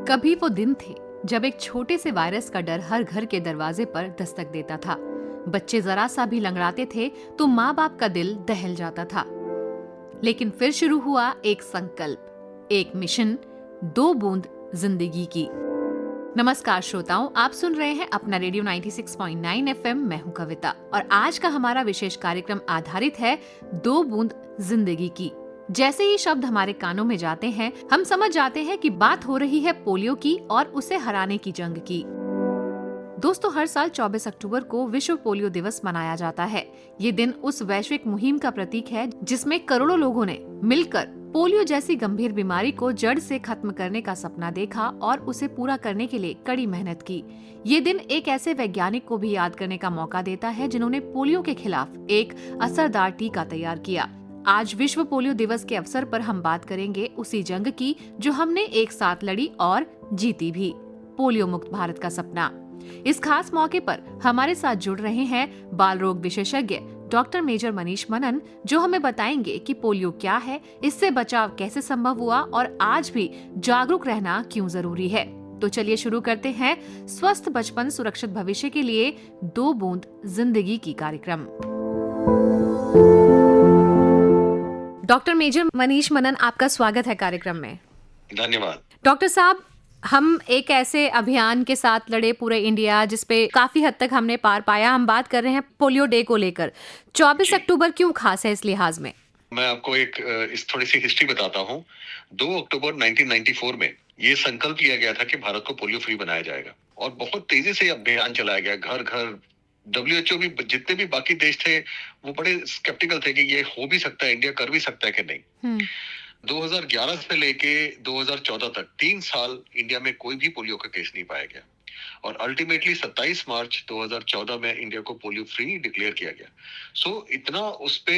कभी वो दिन थे जब एक छोटे से वायरस का डर हर घर के दरवाजे पर दस्तक देता था। बच्चे जरा सा भी लंगड़ाते थे तो माँ बाप का दिल दहल जाता था। लेकिन फिर शुरू हुआ एक संकल्प, एक मिशन, 2 बूंद जिंदगी की। नमस्कार श्रोताओं, आप सुन रहे हैं अपना रेडियो 96.9 एफएम। मैं हूं कविता और आज का हमारा विशेष कार्यक्रम आधारित है 2 बूंद जिंदगी की। जैसे ही शब्द हमारे कानों में जाते हैं, हम समझ जाते हैं कि बात हो रही है पोलियो की और उसे हराने की जंग की। दोस्तों, हर साल 24 अक्टूबर को विश्व पोलियो दिवस मनाया जाता है। ये दिन उस वैश्विक मुहिम का प्रतीक है जिसमें करोड़ों लोगों ने मिलकर पोलियो जैसी गंभीर बीमारी को जड़ से खत्म करने का सपना देखा और उसे पूरा करने के लिए कड़ी मेहनत की। ये दिन एक ऐसे वैज्ञानिक को भी याद करने का मौका देता है जिन्होंने पोलियो के खिलाफ एक असरदार टीका तैयार किया। आज विश्व पोलियो दिवस के अवसर पर हम बात करेंगे उसी जंग की जो हमने एक साथ लड़ी और जीती भी, पोलियो मुक्त भारत का सपना। इस खास मौके पर हमारे साथ जुड़ रहे हैं बाल रोग विशेषज्ञ डॉक्टर मेजर मनीष मनन, जो हमें बताएंगे कि पोलियो क्या है, इससे बचाव कैसे संभव हुआ और आज भी जागरूक रहना क्यों जरूरी है। तो चलिए शुरू करते हैं स्वस्थ बचपन सुरक्षित भविष्य के लिए 2 बूंद जिंदगी की कार्यक्रम। डॉक्टर मेजर मनीष मनन, आपका स्वागत है कार्यक्रम में। धन्यवाद। डॉक्टर साहब, हम एक ऐसे अभियान के साथ लड़े पूरे इंडिया जिसपे काफी हद तक हमने पार पाया। हम बात कर रहे हैं पोलियो डे को लेकर। 24 अक्टूबर क्यों खास है इस लिहाज में? मैं आपको इस थोड़ी सी हिस्ट्री बताता हूँ। 2 अक्टूबर 1994 में ये संकल्प लिया गया था कि भारत को पोलियो फ्री बनाया जाएगा और बहुत तेजी से अभियान चलाया गया। घर घर WHO भी, जितने भी बाकी देश थे, वो बड़े स्केप्टिकल थे कि ये हो भी सकता है, इंडिया कर भी सकता है कि नहीं। 2011 से लेके 2014 तक 3 साल इंडिया में कोई भी पोलियो का केस नहीं पाया गया और अल्टीमेटली 27 मार्च 2014 में इंडिया को पोलियो फ्री डिक्लेयर किया गया। सो इतना उस पे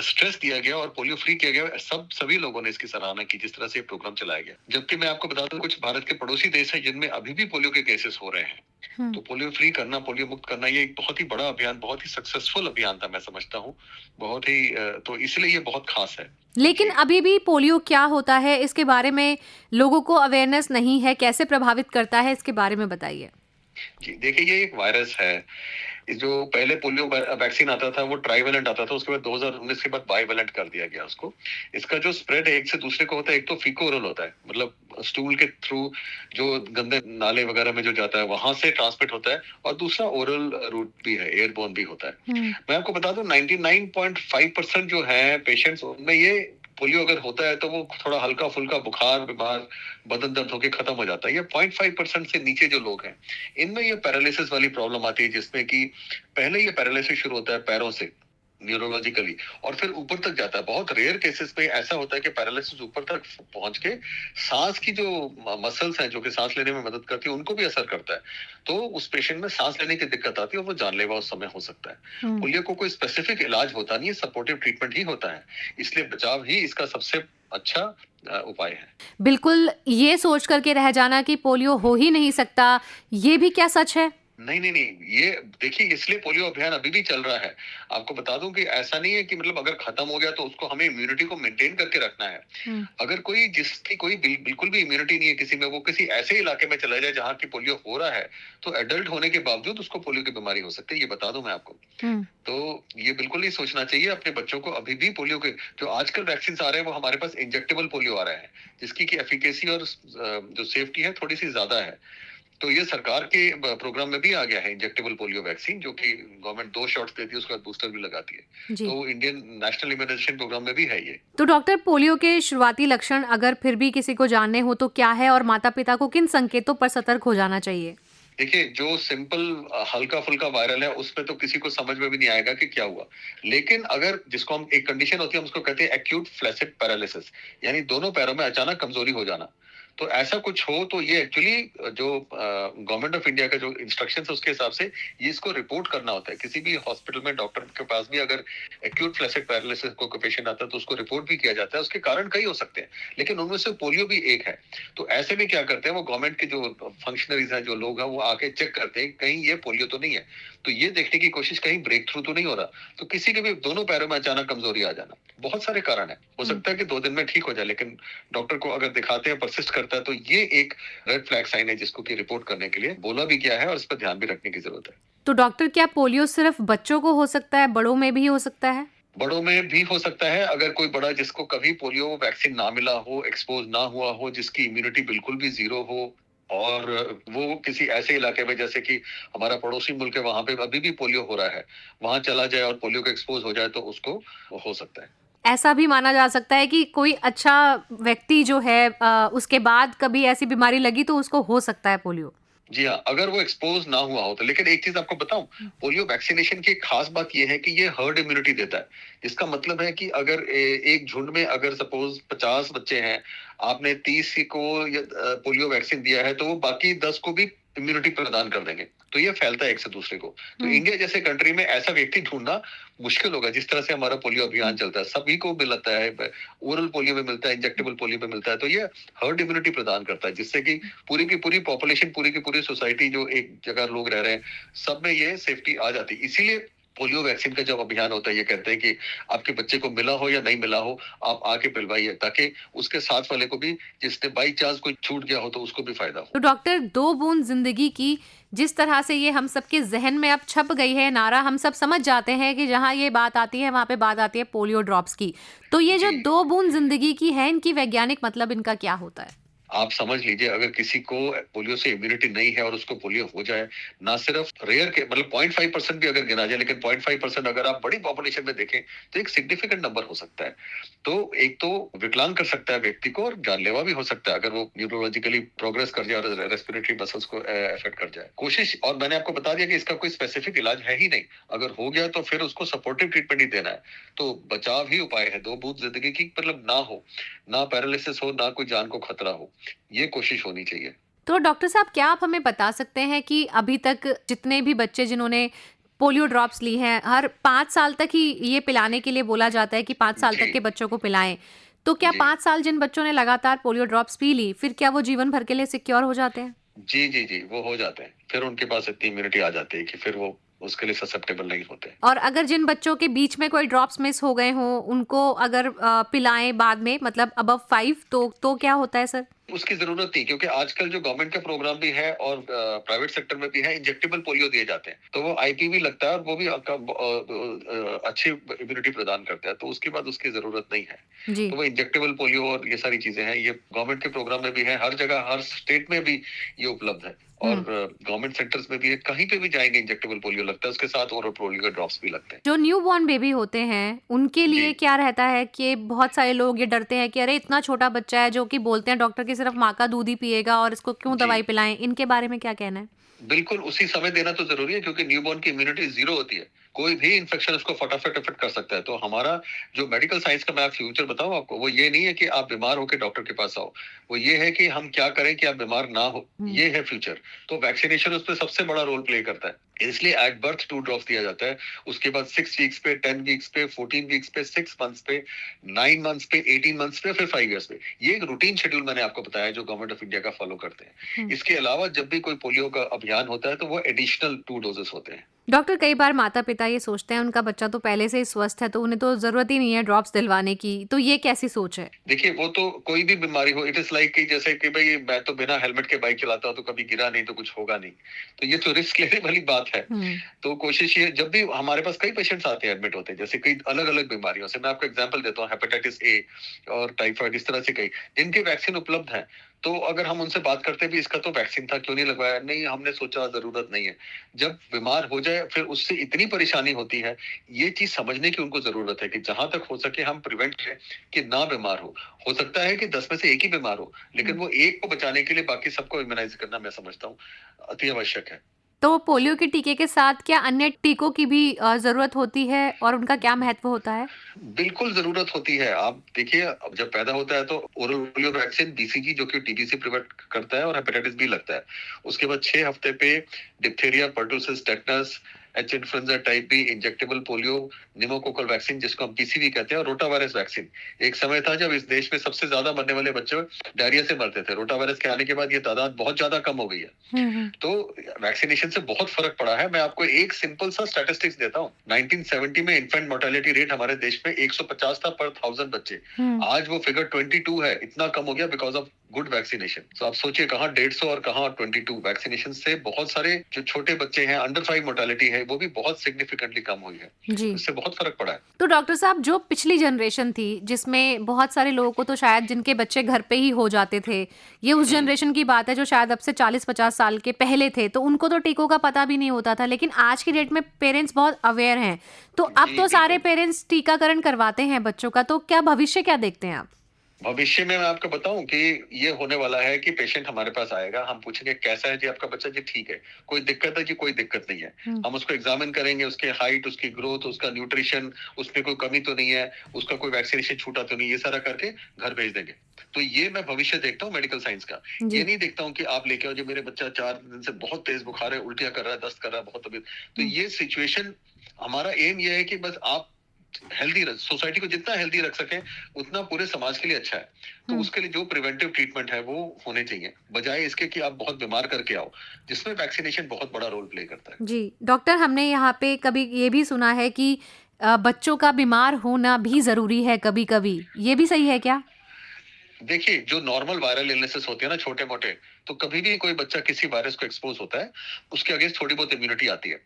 स्ट्रेस दिया गया और पोलियो फ्री किया गया। सभी लोगों ने इसकी सराहना की जिस तरह से प्रोग्राम चलाया गया। जबकि मैं आपको बता दूं, कुछ भारत के पड़ोसी देश हैं जिनमें अभी भी पोलियो के केसेस हो रहे हैं। तो पोलियो फ्री करना, पोलियो मुक्त करना, ये एक बहुत ही बड़ा अभियान, बहुत ही सक्सेसफुल अभियान था, मैं समझता हूँ। बहुत ही तो इसलिए ये बहुत खास है। लेकिन अभी भी पोलियो क्या होता है, इसके बारे में लोगों को अवेयरनेस नहीं है। कैसे प्रभावित करता है, इसके बारे में बताइए। जी देखिए, ये एक वायरस है। जो पहले पोलियो वैक्सीन आता था वो ट्राइवेलेंट आता था, उसके बाद 2019 के बाद बाइवेलेंट कर दिया गया उसको। इसका जो स्प्रेड है एक से दूसरे को होता है, एक तो फीको ओरल होता है, मतलब स्टूल के थ्रू जो गंदे नाले वगैरह में जो जाता है वहां से ट्रांसमिट होता है, और दूसरा ओरल रूट भी है, एयरबोर्न भी होता है। मैं आपको बता दूं 99.5% जो है पेशेंट्स, उनमें ये पोलियो अगर होता है तो वो थोड़ा हल्का फुल्का बुखार, बीमार, बदन दर्द होके खत्म हो जाता है। ये 0.5% से नीचे जो लोग हैं, इनमें ये पैरालिसिस वाली प्रॉब्लम आती है, जिसमें कि पहले ये पैरालिसिस शुरू होता है पैरों से न्यूरोलॉजिकली और फिर ऊपर तक जाता है। बहुत रेयर केसेस में ऐसा होता है कि पैरालिसिस ऊपर तक पहुंच के सांस की जो मसल्स हैं जो कि सांस लेने में मदद करती है, उनको भी असर करता है। तो उस पेशेंट में सांस लेने की दिक्कत आती है और वो जानलेवा उस समय हो सकता है। पोलियो को कोई स्पेसिफिक इलाज होता नहीं है, सपोर्टिव ट्रीटमेंट ही होता है, इसलिए बचाव ही इसका सबसे अच्छा उपाय है। बिल्कुल, ये सोच करके रह जाना कि पोलियो हो ही नहीं सकता, ये भी क्या सच है? नहीं, ये देखिए, इसलिए पोलियो अभियान अभी भी चल रहा है। आपको बता दूं कि ऐसा नहीं है कि मतलब अगर खत्म हो गया तो उसको हमें इम्यूनिटी को मेंटेन करके रखना है। अगर कोई जिसकी कोई बिल्कुल भी इम्यूनिटी नहीं है किसी में, वो किसी ऐसे इलाके में चला जाए जहाँ की पोलियो हो रहा है, तो एडल्ट होने के बावजूद उसको पोलियो की बीमारी हो सकती है, ये बता दूं मैं आपको। तो ये बिल्कुल नहीं सोचना चाहिए अपने बच्चों को। अभी भी पोलियो के जो आजकल वैक्सीन आ रहे हैं वो हमारे पास इंजेक्टेबल पोलियो आ रहा है, जिसकी की एफिकेसी और जो सेफ्टी है थोड़ी सी ज्यादा है। तो ये सरकार के प्रोग्राम में भी आ गया है इंजेक्टेबल पोलियो वैक्सीन, जो कि गवर्नमेंट 2 शॉट्स देती है, उसके बाद बूस्टर भी लगाती है। तो इंडियन नेशनल इम्यूनाइजेशन प्रोग्राम में भी है ये। तो डॉक्टर, पोलियो के शुरुआती लक्षण अगर फिर भी किसी को जानने हो तो क्या है, और माता पिता को किन संकेतों पर सतर्क हो जाना चाहिए? देखिए, जो सिंपल हल्का फुल्का वायरल है उसमें तो किसी को समझ में भी नहीं आएगा कि क्या हुआ। लेकिन अगर जिसको हम, एक कंडीशन होती है, हम उसको कहते हैं एक्यूट फ्लैसिड पैरालिसिस, यानी दोनों पैरों में अचानक कमजोरी हो जाना। तो ऐसा कुछ हो तो ये एक्चुअली जो गवर्नमेंट ऑफ इंडिया का जो इंस्ट्रक्शंस है उसके हिसाब से ये इसको रिपोर्ट करना होता है। किसी भी हॉस्पिटल में डॉक्टर के पास भी अगर एक्यूट फ्लैसिड पैरालिसिस को पेशेंट आता है तो उसको रिपोर्ट भी किया जाता है। उसके कारण कई हो सकते हैं, लेकिन उनमें से पोलियो भी एक है। तो ऐसे में क्या करते हैं, वो गवर्नमेंट के जो फंक्शनरीज हैं, जो लोग हैं, वो आके चेक करते हैं कहीं ये पोलियो तो नहीं है। तो ये देखने की कोशिश, कहीं ब्रेक थ्रू तो नहीं हो रहा। तो किसी के भी दोनों पैरों में अचानक कमजोरी आ जाना, बहुत सारे कारण हैं। हो सकता है कि 2 दिन में ठीक हो जाए, लेकिन डॉक्टर को अगर दिखाते हैं, परसिस्ट करता है, तो ये एक रेड फ्लैग साइन है जिसको कि रिपोर्ट करने के लिए बोला भी गया है और इस पर ध्यान भी रखने की ज़रूरत है। तो डॉक्टर, क्या पोलियो सिर्फ बच्चों को हो सकता है, बड़ों में भी हो सकता है? बड़ों में भी हो सकता है, अगर कोई बड़ा जिसको कभी पोलियो वैक्सीन ना मिला हो, एक्सपोज़ ना हुआ हो, जिसकी इम्यूनिटी बिल्कुल भी ज़ीरो हो और वो किसी ऐसे इलाके में जैसे कि हमारा पड़ोसी मुल्क है, वहाँ पे अभी भी पोलियो हो रहा है, वहाँ चला जाए और पोलियो को एक्सपोज़ हो जाए तो उसको हो सकता है। ऐसा भी माना जा सकता है कि कोई अच्छा व्यक्ति जो है उसके बाद कभी ऐसी बीमारी लगी तो उसको हो सकता है पोलियो। जी हाँ, अगर वो एक्सपोज़ ना हुआ हो तो। लेकिन एक चीज़ आपको बताऊँ, पोलियो वैक्सीनेशन की एक खास बात ये है कि ये हर्ड इम्यूनिटी देता है। इसका मतलब है कि अगर एक झुंड में अगर सपोज़ 50 बच्चे हैं, आपने 30 ही को पोलियो वैक्सीन दिया है, तो वो बाकी 10 को भी इम्यूनिटी प्रदान कर देंगे। तो ये फैलता है एक से दूसरे को। तो इंडिया जैसे कंट्री में ऐसा व्यक्ति ढूँढना मुश्किल होगा, जिस तरह से हमारा पोलियो अभियान चलता है। सभी को मिलता है, ओरल पोलियो में मिलता है, इंजेक्टेबल पोलियो में मिलता है। तो ये हर्ड इम्यूनिटी प्रदान करता है, जिससे कि पूरी की पूरी पॉपुलेशन, पूरी की पूरी सोसाइटी, जो एक जगह लोग रह रहे हैं, सब में ये सेफ्टी आ जाती है। इसीलिए पोलियो वैक्सीन का जब अभियान होता है, ये कहते हैं कि आपके बच्चे को मिला हो या नहीं मिला हो, आप आके पिलवाइए, ताकि उसके साथ वाले को भी, जिसने बाई चांस कोई छूट गया हो, तो उसको भी फायदा हो। तो डॉक्टर, 2 बूंद जिंदगी की जिस तरह से ये हम सबके जहन में अब छप गई है नारा, हम सब समझ जाते हैं कि जहाँ ये बात आती है वहाँ पे बात आती है पोलियो ड्रॉप्स की। तो ये जो जी। 2 बूंद जिंदगी की है, इनकी वैज्ञानिक मतलब इनका क्या होता है? आप समझ लीजिए, अगर किसी को पोलियो से इम्यूनिटी नहीं है और उसको पोलियो हो जाए, ना सिर्फ रेयर के मतलब 0.5% भी अगर गिना जाए, लेकिन 0.5% अगर आप बड़ी पॉपुलेशन में देखें तो एक सिग्निफिकेंट नंबर हो सकता है। तो एक तो विकलांग कर सकता है व्यक्ति को, और जानलेवा भी हो सकता है अगर वो न्यूरोलॉजिकली प्रोग्रेस कर जाए और रेस्पिरेटरी मसल्स को अफेक्ट कर जाए। कोशिश, और मैंने आपको बता दिया कि इसका कोई स्पेसिफिक इलाज है ही नहीं। अगर हो गया तो फिर उसको सपोर्टिव ट्रीटमेंट ही देना है। तो बचाव ही उपाय है। 2 बूंद जिंदगी की मतलब ना हो, ना पैरालिसिस हो, ना कोई जान को खतरा हो, ये कोशिश होनी चाहिए। तो डॉक्टर साहब, क्या आप हमें बता सकते हैं कि अभी तक जितने भी बच्चे जिन्होंने पोलियो ड्रॉप्स ली हैं, हर 5 साल तक ही ये पिलाने के लिए बोला जाता है कि 5 साल तक जी, के बच्चों को पिलाएं। तो क्या जी। 5 साल जिन बच्चों ने लगातार पोलियो ड्रॉप्स पी ली, फिर क्या वो जीवन भर के लिए सिक्योर हो जाते हैं? जी, जी, जी, वो हो जाते हैं। फिर उनके पास इतनी इम्यूनिटी आ जाती है कि फिर वो उसके लिए ससेप्टेबल नहीं होते। और अगर जिन बच्चों के बीच में कोई ड्रॉप्स मिस हो गए हों, उनको अगर पिलाएं बाद में, मतलब अबव 5, तो क्या होता है सर? उसकी ज़रूरत नहीं, क्योंकि आजकल जो गवर्नमेंट का प्रोग्राम भी है और प्राइवेट सेक्टर में भी है, इंजेक्टेबल पोलियो दिए जाते हैं। तो वो आईपीवी लगता है और वो भी अच्छी इम्यूनिटी प्रदान करता है, तो उसके बाद उसकी ज़रूरत नहीं है। जी। तो वो इंजेक्टेबल पोलियो और ये सारी चीज़ें हैं, ये गवर्नमेंट के प्रोग्राम में भी है, हर जगह, हर स्टेट में भी ये उपलब्ध है। और हुँ। गवर्नमेंट सेंटर्स में भी है, कहीं पे भी जाएँगे इंजेक्टेबल पोलियो लगता है, उसके साथ ओरल पोलियो के ड्रॉप्स भी लगते हैं। जो न्यूबॉर्न बेबी होते हैं, उनके जी। लिए क्या रहता है कि बहुत सारे लोग ये डरते हैं कि अरे इतना छोटा बच्चा है, जो कि बोलते हैं डॉक्टर कि सिर्फ माँ का दूध ही पिएगा और इसको क्यों जी। दवाई पिलाएं, इनके बारे में क्या कहना है? बिल्कुल, उसी समय देना तो ज़रूरी है, क्योंकि न्यूबॉर्न की इम्यूनिटी ज़ीरो होती है। कोई भी इन्फेक्शन उसको फटाफट अफ़ेक्ट कर सकता है। तो हमारा जो मेडिकल साइंस का मैं फ्यूचर बताऊँ आपको, वो ये नहीं है कि आप बीमार होके डॉक्टर के पास आओ। वो ये है कि हम क्या करें कि आप बीमार ना हो, हुँ। ये है फ्यूचर। तो वैक्सीनेशन उसपे सबसे बड़ा रोल प्ले करता है। इसलिए एट बर्थ 2 ड्रॉप्स दिया जाता है। उसके बाद 6 वीक्स पे, 10 वीक्स पे, 14 वीक्स पे, 6 मंथ्स पे, 9 मंथ्स पे, 18 मंथ्स पे, फिर 5 इयर्स पे। ये एक रूटीन शेड्यूल मैंने आपको बताया है, जो गवर्नमेंट ऑफ इंडिया का फॉलो करते हैं। हुँ। इसके अलावा जब भी कोई पोलियो का अभियान होता है, तो वो एडिशनल 2 डोजेस होते हैं। डॉक्टर, कई बार माता-पिता ये सोचते हैं उनका बच्चा तो पहले से ही स्वस्थ है, तो उन्हें तो ज़रूरत ही नहीं है ड्रॉप्स दिलवाने की, तो ये कैसी सोच है? देखिए, वो तो कोई भी बीमारी हो, इट इज़ लाइक कि जैसे कि भई मैं तो बिना हेलमेट के बाइक चलाता हूँ, तो कभी गिरा नहीं तो कुछ होगा नहीं। तो ये तो रिस्क लेने वाली बात है। हुँ। तो कोशिश ये, जब भी हमारे पास कई पेशेंट्स आते हैं, एडमिट होते हैं, जैसे कई अलग-अलग बीमारियों से। मैं आपको एग्ज़ाम्पल देता हूँ, हेपेटाइटिस ए और टाइफाइड, इस तरह से कई, जिनके वैक्सीन उपलब्ध हैं। तो अगर हम उनसे बात करते हैं भी, इसका तो वैक्सीन था, क्यों नहीं लगवाया? नहीं, हमने सोचा ज़रूरत नहीं है। जब बीमार हो जाए, फिर उससे इतनी परेशानी होती है, ये चीज़ समझने की उनको ज़रूरत है कि जहाँ तक हो सके हम प्रिवेंट करें कि ना बीमार हो। हो सकता है कि 10 में से 1 ही बीमार हो, लेकिन हुँ। वो एक को बचाने के लिए बाकी सबको इम्यूनाइज़ करना, मैं समझता हूँ, अति आवश्यक है। तो पोलियो के टीके के साथ क्या अन्य टीकों की भी ज़रूरत होती है और उनका क्या महत्व होता है? बिल्कुल ज़रूरत होती है। आप देखिए, अब जब पैदा होता है तो ओरल पोलियो वैक्सीन, बीसीजी, जो कि टीबी से प्रिवेंट करता है, और हेपेटाइटिस बी लगता है। उसके बाद 6 हफ्ते पे diphtheria, pertussis, tetanus, H influenza type B, injectable polio, pneumococcal vaccine जिसको हम पीसीवी कहते हैं, और रोटावायरस वैक्सीन। एक समय था जब इस देश में सबसे ज्यादा मरने वाले बच्चे डायरिया से मरते थे। रोटावायरस के आने के बाद ये तादाद बहुत ज्यादा कम हो गई है। तो वैक्सीनेशन से बहुत फर्क पड़ा है। मैं आपको एक सिंपल सा स्टैटिस्टिक्स देता हूँ। 1970 में इन्फेंट मोर्टेलिटी रेट हमारे देश में 150 था पर 1000 बच्चे। आज वो फिगर 22 है। इतना कम हो गया बिकॉज ऑफ गुड वैक्सीनेशन। तो आप सोचिए कहाँ 150 और कहाँ 22। वैक्सीनेशन से बहुत सारे जो छोटे बच्चे हैं, अंडर 5 मोर्टेलिटी है, वो भी बहुत सिग्निफिकेंटली कम हुई है जी। इससे बहुत फर्क पड़ा है। तो डॉक्टर साहब, जो पिछली जनरेशन थी जिसमें बहुत सारे लोगों को तो शायद जिनके बच्चे घर पे ही हो जाते थे, ये उस जनरेशन की बात है जो शायद अब से 40-50 साल के पहले थे, तो उनको तो टीकों का पता भी नहीं होता था। लेकिन आज की डेट में पेरेंट्स बहुत अवेयर हैं, तो अब तो सारे पेरेंट्स टीकाकरण करवाते हैं बच्चों का। तो क्या भविष्य क्या देखते हैं आप? भविष्य में मैं आपको बताऊं कि ये होने वाला है कि पेशेंट हमारे पास आएगा, हम पूछेंगे कैसा है जी आपका बच्चा? जी ठीक है। कोई दिक्कत है जी? कोई दिक्कत नहीं है। हम उसको एग्जामिन करेंगे, उसके हाइट, उसकी ग्रोथ, उसका न्यूट्रिशन, उसमें कोई कमी तो नहीं है, उसका कोई वैक्सीनेशन छूटा तो नहीं, ये सारा करके घर भेज देंगे। तो ये मैं भविष्य देखता हूँ मेडिकल साइंस का। ये नहीं देखता हूँ कि आप लेके आओ जी मेरे बच्चा 4 दिन से बहुत तेज बुखार है, उल्टियां कर रहा है, दस्त कर रहा है, बहुत तबीयत। तो ये सिचुएशन, हमारा एम ये है कि बस आप हेल्दी सोसाइटी को जितना हेल्दी रख सके उतना पूरे समाज के लिए अच्छा है। तो उसके लिए जो प्रिवेंटिव ट्रीटमेंट है वो होने चाहिए, बजाय इसके कि आप बहुत बीमार करके आओ, जिसमें वैक्सीनेशन बहुत बड़ा रोल प्ले करता है। जी डॉक्टर, हमने यहाँ पे कभी ये भी सुना है कि बच्चों का बीमार होना भी जरूरी है कभी कभी, ये भी सही है क्या? देखिए, जो नॉर्मल वायरल इलनेसेस होते हैं ना छोटे मोटे, तो कभी भी कोई बच्चा किसी वायरस को एक्सपोज होता है, उसके अगेंस्ट थोड़ी बहुत इम्यूनिटी आती है।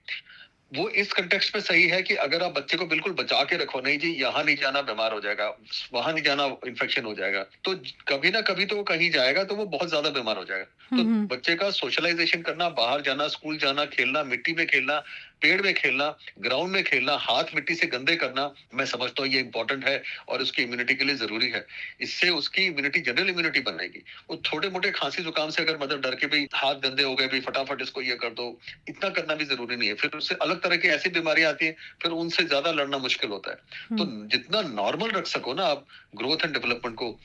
वो इस कंटेक्स्ट में सही है कि अगर आप बच्चे को बिल्कुल बचा के रखो, नहीं जी यहाँ नहीं जाना बीमार हो जाएगा, वहां नहीं जाना इन्फेक्शन हो जाएगा, तो कभी ना कभी तो वो कहीं जाएगा तो वो बहुत ज्यादा बीमार हो जाएगा। तो बच्चे का सोशलाइजेशन करना, बाहर जाना, स्कूल जाना, खेलना, मिट्टी में खेलना, पेड़ में खेलना, ग्राउंड में खेलना, हाथ मिट्टी से गंदे करना, मैं समझता हूँ ये इंपॉर्टेंट है और उसकी इम्यूनिटी के लिए जरूरी है। इससे उसकी इम्यूनिटी, जनरल इम्यूनिटी बनेगी। वो थोड़े मोटे खांसी जुकाम से अगर मतलब डर के भी हाथ गंदे हो गए भी फटाफट इसको ये कर दो, इतना करना भी जरूरी नहीं है। फिर उससे अलग तरह की ऐसी बीमारियां आती है, फिर उनसे ज्यादा लड़ना मुश्किल होता है। तो जितना नॉर्मल रख सको ना आप ग्रोथ एंड डेवलपमेंट को,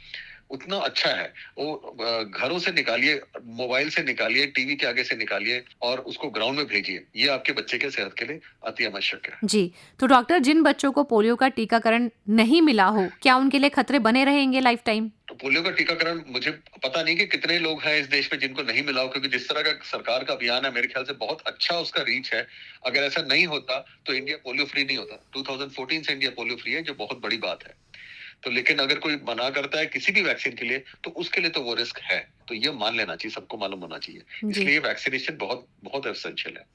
उतना अच्छा है। वो घरों से निकालिए, मोबाइल से निकालिए, टीवी के आगे से निकालिए और उसको ग्राउंड में भेजिए। ये आपके बच्चे के सेहत के लिए अति आवश्यक है। जी, तो डॉक्टर, जिन बच्चों को पोलियो का टीकाकरण नहीं मिला हो, क्या उनके लिए खतरे बने रहेंगे लाइफ टाइम? तो पोलियो का टीकाकरण मुझे पता नहीं कि कितने लोग हैं इस देश में जिनको नहीं मिला हो, क्योंकि जिस तरह का सरकार का अभियान है मेरे ख्याल से बहुत अच्छा उसका रीच है। अगर ऐसा नहीं होता तो इंडिया पोलियो फ्री नहीं होता। 2014 से इंडिया पोलियो फ्री है, जो बहुत बड़ी बात है। तो लेकिन अगर कोई मना करता है किसी भी वैक्सीन के लिए, तो उसके लिए तो वो रिस्क है। तो ये मान लेना चाहिए, सबको मालूम होना चाहिए। इसलिए वैक्सीनेशन बहुत बहुत एसेंशियल है।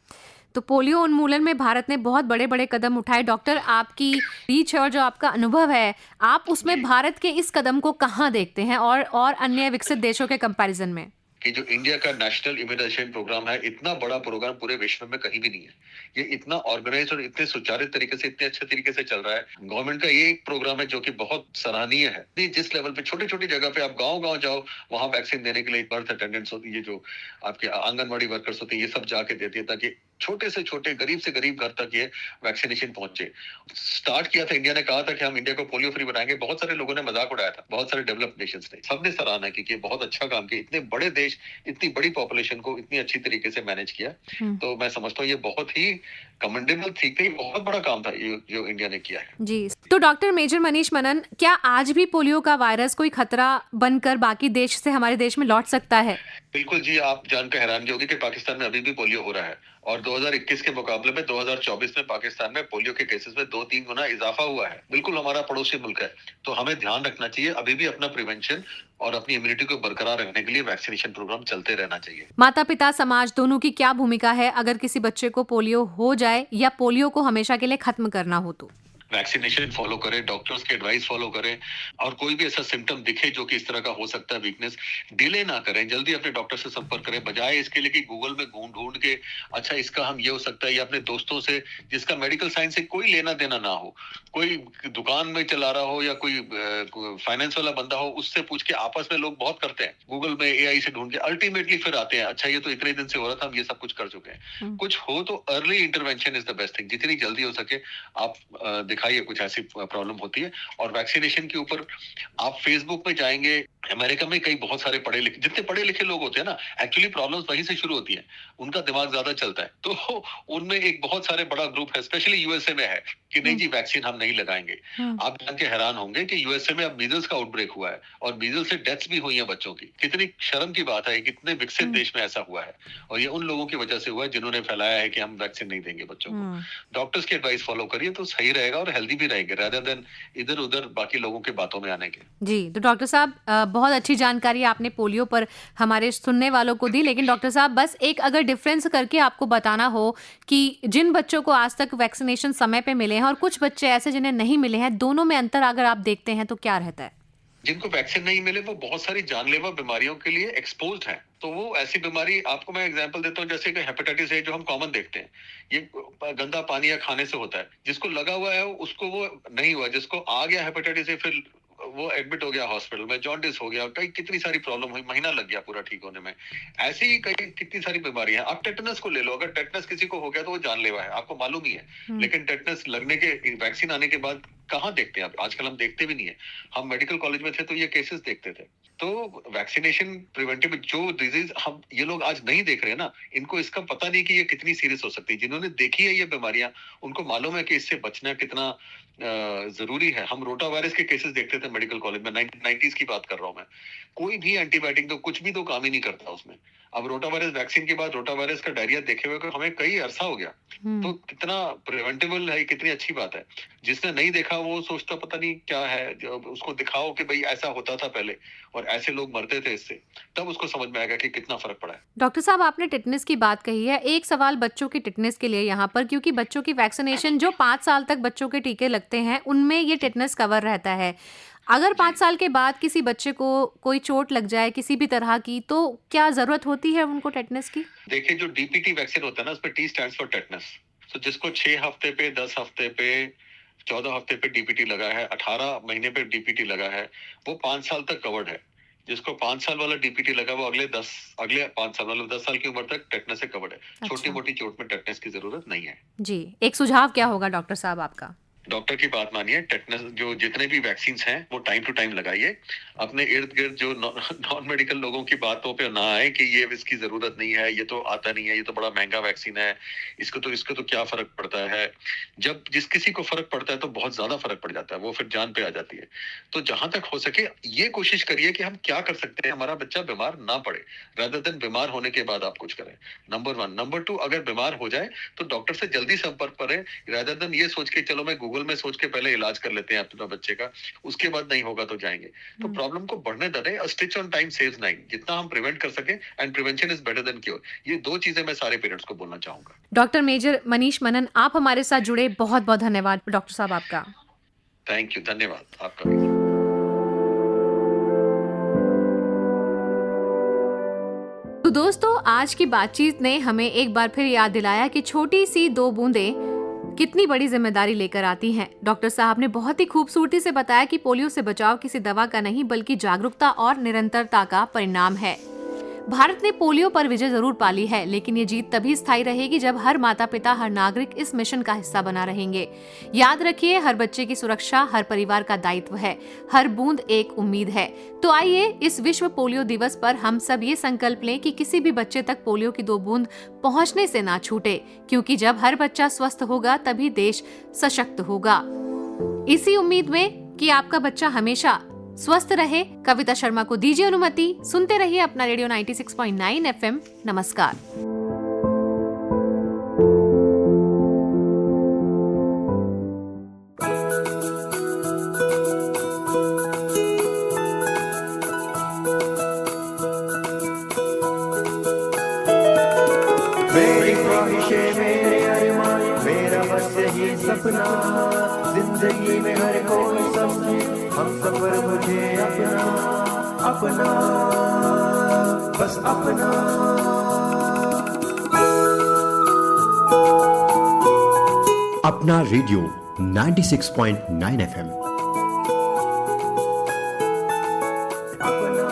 तो पोलियो उन्मूलन में भारत ने बहुत बड़े बड़े कदम उठाए। डॉक्टर, आपकी रीच और जो आपका अनुभव है, आप उसमें भारत के इस कदम को कहाँ देखते हैं और अन्य विकसित देशों के कंपैरिजन में? कि जो इंडिया का नेशनल इम्यूनाइजेशन प्रोग्राम है, इतना बड़ा प्रोग्राम पूरे विश्व में कहीं भी नहीं है। ये इतना ऑर्गेनाइज और इतने सुचारित तरीके से, इतने अच्छे तरीके से चल रहा है। गवर्नमेंट का ये एक प्रोग्राम है जो कि बहुत सराहनीय है। जिस लेवल पे छोटी छोटी जगह पे आप गांव-गांव जाओ, वहां वैक्सीन देने के लिए बर्थ अटेंडेंट्स होती है, जो आपके आंगनबाड़ी वर्कर्स होते हैं, ये सब जाके देती है ताकि छोटे से छोटे, गरीब से गरीब घर तक ये वैक्सीनेशन पहुंचे। स्टार्ट किया था, इंडिया ने कहा था कि हम इंडिया को पोलियो फ्री बनाएंगे। बहुत सारे लोगों ने मजाक उड़ाया था, बहुत सारे डेवलप्ड नेशंस ने, सबने सराहना की कि बहुत अच्छा काम किया। इतने बड़े देश, इतनी बड़ी पॉपुलेशन को इतनी अच्छी तरीके से मैनेज किया। तो मैं समझता हूँ ये बहुत ही कमेंडेबल थी, बहुत बड़ा काम था ये जो इंडिया ने किया है। जी, तो डॉक्टर मेजर मनीष मनन, क्या आज भी पोलियो का वायरस कोई खतरा बनकर बाकी देश से हमारे देश में लौट सकता है? बिल्कुल जी, आप जानकर हैरान होंगे कि पाकिस्तान में अभी भी पोलियो हो रहा है और 2021 के मुकाबले में 2024 में पाकिस्तान में पोलियो के केसेस में 2-3 गुना इजाफा हुआ है। बिल्कुल हमारा पड़ोसी मुल्क है, तो हमें ध्यान रखना चाहिए। अभी भी अपना प्रिवेंशन और अपनी इम्यूनिटी को बरकरार रखने के लिए वैक्सीनेशन प्रोग्राम चलते रहना चाहिए। माता पिता, समाज दोनों की क्या भूमिका है अगर किसी बच्चे को पोलियो हो जाए या पोलियो को हमेशा के लिए खत्म करना हो तो? वैक्सीनेशन फॉलो करें, डॉक्टर्स की एडवाइस फॉलो करें और कोई भी ऐसा सिम्टम दिखे जो कि इस तरह का हो सकता है, वीकनेस, डिले ना करें, जल्दी अपने डॉक्टर से संपर्क करें, बजाय इसके लिए कि गूगल में ढूंढ के अच्छा इसका हम ये हो सकता है, या अपने दोस्तों से जिसका मेडिकल साइंस से कोई लेना देना ना हो, कोई दुकान में चला रहा हो या कोई फाइनेंस वाला बंदा हो, उससे पूछ के, आपस में लोग बहुत करते हैं, गूगल में एआई से ढूंढ के अल्टीमेटली फिर आते हैं अच्छा ये तो इतने दिन से हो रहा था, हम ये सब कुछ कर चुके हैं। कुछ हो तो early intervention is the best thing. जितनी जल्दी हो सके आप दिखाइए कुछ ऐसी प्रॉब्लम होती है। और वैक्सीनेशन के ऊपर आप फेसबुक में जाएंगे, अमेरिका में कई बहुत सारे पढ़े लिखे, जितने पढ़े लिखे लोग होते हैं ना, एक्चुअली प्रॉब्लम्स वहीं से शुरू होती है। उनका दिमाग ज्यादा चलता है, तो उनमें एक बहुत सारे बड़ा ग्रुप है, स्पेशली यूएसए में है, कि नहीं जी वैक्सीन हम नहीं लगाएंगे। आप जान के हैरान होंगे कि यूएसए में अब मीजल्स का आउटब्रेक हुआ है और मीजल्स से डेथ्स भी हुई हैं बच्चों की। कितनी शर्म की बात है, कितने विकसित देश में ऐसा हुआ है, और ये उन लोगों की वजह से हुआ है जिन्होंने फैलाया है कि हम वैक्सीन नहीं देंगे बच्चों को। डॉक्टर्स की एडवाइस फॉलो करिए तो सही रहेगा और हेल्दी भी रहेंगे, रादर देन इधर उधर बाकी लोगों के बातों में आने के। जी, तो डॉक्टर साहब बहुत अच्छी जानकारी आपने पोलियो पर हमारे सुनने वालों को दी, लेकिन डॉक्टर साहब बस एक अगर डिफरेंस करके आपको बताना हो कि जिन बच्चों को आज तक वैक्सीनेशन समय पे मिले हैं और कुछ बच्चे ऐसे जिन्हें नहीं मिले हैं, दोनों में अंतर अगर आप देखते हैं तो क्या रहता है? जिनको वैक्सीन नहीं मिले वो बहुत सारी जानलेवा बीमारियों के लिए एक्सपोज्ड हैं। तो वो ऐसी बीमारी, आपको मैं एग्जांपल देता हूँ, जैसे कि हेपेटाइटिस ए जो हम कॉमन देखते हैं, ये गंदा पानी या खाने से होता है। जिसको लगा हुआ है उसको वो नहीं हुआ, जिसको आ गया हेपेटाइटिस ए फिर वो एडमिट हो गया हॉस्पिटल में, जॉन्डिस हो गया, कई कितनी सारी प्रॉब्लम हुई, महीना लग गया पूरा ठीक होने में। ऐसी ही कई कितनी सारी बीमारी है। आप टेटनस को ले लो, अगर टेटनस किसी को हो गया तो वो जानलेवा है, आपको मालूम ही है। लेकिन टेटनस लगने के, वैक्सीन आने के बाद कहाँ देखते हैं आप? आजकल हम देखते भी नहीं है। हम मेडिकल कॉलेज में थे तो ये केसेस देखते थे। तो वैक्सीनेशन प्रिवेंटिव जो डिजीज हम ये लोग आज नहीं देख रहे हैं ना, इनको इसका पता नहीं कि ये कितनी सीरियस हो सकती है। जिन्होंने देखी है ये बीमारियां, उनको मालूम है कि इससे बचना कितना जरूरी है। हम रोटा वायरस के केसेस देखते थे मेडिकल कॉलेज में, 1990s की बात कर रहा हूँ मैं। कोई भी एंटीबायोटिक तो कुछ भी तो काम ही नहीं करता उसमें। अब रोटा वायरस वैक्सीन के बाद रोटा वायरस का डायरिया देखे हुए हमें कई अरसा हो गया। तो कितना प्रिवेंटेबल है, कितनी अच्छी बात है। जिसने नहीं देखा वो सोचता पता नहीं क्या है, जब उसको दिखाओ कि भाई ऐसा होता था पहले और ऐसे लोग मरते थे इससे, तब उसको समझ में आएगा कि कितना फर्क पड़ा है। डॉक्टर साहब आपने टिटनेस की बात कही है, एक सवाल बच्चों की टिटनेस के लिए यहाँ पर, क्योंकि बच्चों की वैक्सीनेशन जो 5 साल तक बच्चों के टीके लगते हैं उनमें ये टिटनेस कवर रहता है। अगर 5 साल के बाद किसी बच्चे को कोई चोट लग जाए किसी भी तरह की, तो क्या जरूरत होती है उनको टेटनेस की? देखिए, जो डीपीटी वैक्सीन होता है ना, उसमें टी स्टैंड्स फॉर टेटनस। तो जिसको 6 हफ्ते पे, 10 हफ्ते पे, 14 हफ्ते पे डीपीटी लगा है, 18 महीने पे डीपीटी लगा है, वो 5 साल तक कवर्ड है। जिसको 5 साल वाला डीपीटी लगा वो अगले 5 साल, मतलब 10 साल की उम्र तक टेटनस से कवर्ड है। अच्छा। छोटी मोटी चोट में टेटनस की जरूरत नहीं है। जी, एक सुझाव क्या होगा डॉक्टर साहब आपका? डॉक्टर की बात मानिए, टेटनस जो जितने भी वैक्सीन हैं वो टाइम टू टाइम लगाइए। अपने इर्द गिर्द जो नॉन मेडिकल लोगों की बातों पे ना आए कि ये इसकी जरूरत नहीं है, ये तो आता नहीं है, ये तो बड़ा महंगा वैक्सीन है, इसको तो क्या फर्क पड़ता है। जब जिस किसी को फर्क पड़ता है तो बहुत ज्यादा फर्क पड़ जाता है, वो फिर जान पे आ जाती है। तो जहां तक हो सके ये कोशिश करिए कि हम क्या कर सकते हैं, हमारा बच्चा बीमार ना पड़े, रादर देन बीमार होने के बाद आप कुछ करें। नंबर 1। नंबर 2, अगर बीमार हो जाए तो डॉक्टर से जल्दी संपर्क करें, रादर देन ये सोच के चलो मैं गूगल में सोच के पहले इलाज कर लेते हैं अपने बच्चे का, उसके बाद नहीं होगा तो जाएंगे। तो प्रॉब्लम को बढ़ने दें। अ स्टिच ऑन टाइम सेव्स 9। जितना हम प्रिवेंट कर सके, and prevention is better than cure, ये 2 चीजें मैं सारे पेरेंट्स को बोलना चाहूंगा। डॉक्टर मेजर मनीष मनन, आप हमारे साथ जुड़े, बहुत बहुत धन्यवाद डॉक्टर साहब आपका। थैंक यू, धन्यवाद आपका भी। तो दोस्तों, आज की बातचीत ने हमें एक बार फिर याद दिलाया कि छोटी सी 2 बूंदें कितनी बड़ी जिम्मेदारी लेकर आती हैं। डॉक्टर साहब ने बहुत ही खूबसूरती से बताया कि पोलियो से बचाव किसी दवा का नहीं बल्कि जागरूकता और निरंतरता का परिणाम है। भारत ने पोलियो पर विजय जरूर पाली है, लेकिन ये जीत तभी स्थायी रहेगी जब हर माता पिता, हर नागरिक इस मिशन का हिस्सा बना रहेंगे। याद रखिए, हर बच्चे की सुरक्षा हर परिवार का दायित्व है, हर बूंद एक उम्मीद है। तो आइए इस विश्व पोलियो दिवस पर हम सब ये संकल्प लें कि किसी भी बच्चे तक पोलियो की 2 बूंद पहुंचने से ना छूटे, क्योंकि जब हर बच्चा स्वस्थ होगा तभी देश सशक्त होगा। इसी उम्मीद में कि आपका बच्चा हमेशा स्वस्थ रहे, कविता शर्मा को दीजिए अनुमति। सुनते रहिए अपना रेडियो 96.9 FM। नमस्कार। मेरी ख्वाहिशें, मेरे अरमान, मेरा बस यही सपना, जिंदगी में हर कोई समझे हम सफर मुझे अपना, अपना, बस अपना। अपना रेडियो 96.9 FM। अपना।